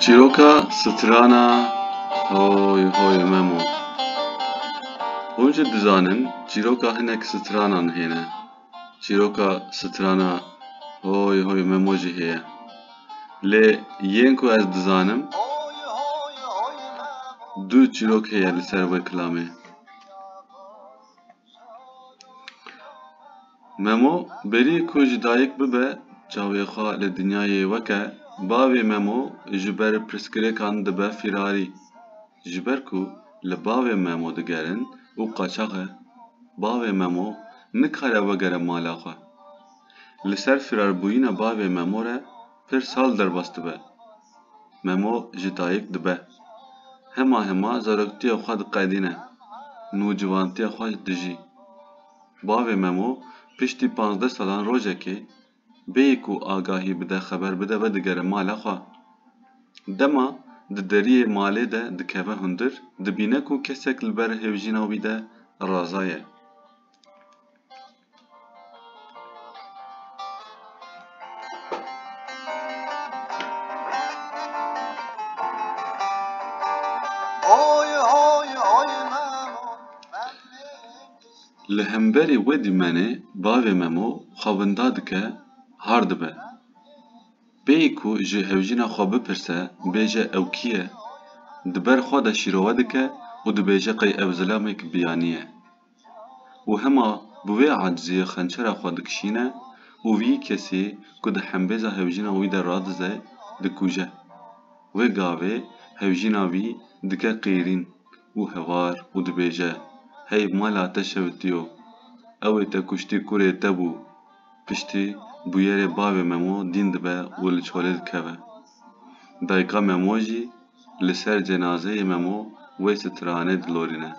Çîroka strana hoy hoy memo. Hûn jî dizanin çîroka hinek stranan hene. Çîroka strana hoy hoy memo jî heye. Lê yên ku ez dizanim du çîrok heye li ser vê kilamê. Memo berî ku ji dayîk bibe çavê xwe li dinyayê weke, bavê Memo ji ber pirsgirêkan dibe firarî. Ji ber ku li bavê Memo digerin û qaçax e, bavê Memo nikare vegere mala xwe. Li ser firarbûyîna bavê Memo re pir sal derbas dibe. Memo ji dayîk dibe. Hema hema zaroktiya xwe diqedîne, nûcivantiya xwe dijî. Bavê Memo piştî 15 salan rojekê bêyî ku agahî bide xeber bide vedigere mala xwe. Dema di deriyê malê de dikeve hundir, dibîne ku kesek li ber hevjîna wî de raza ye. Li hemberî wê dîmenê bavê Memo xwebinda dike, har dibe. Bêyî ku ji hevjîna xwe bipirse, bêje ew kî ye, di ber xwe de şîrove dike û dibêje qey ev zilamek biyanî ye. Û hema bi vê eciziyê xençera xwe dikişîne û vî kesî ku di hembêza hevjîna wî de radize, dikuje. Wê gavê hevjîna wî dike qîrîn û hevar û dibêje: hey mala te şewitiyo, ew ê te kuştî kurê te bû. Piştî bûyerê bavê Memo dîn dibe û li çolê dikeve. Dayika Memo jî li ser cenazeyê Memo wê stranê dilorîne.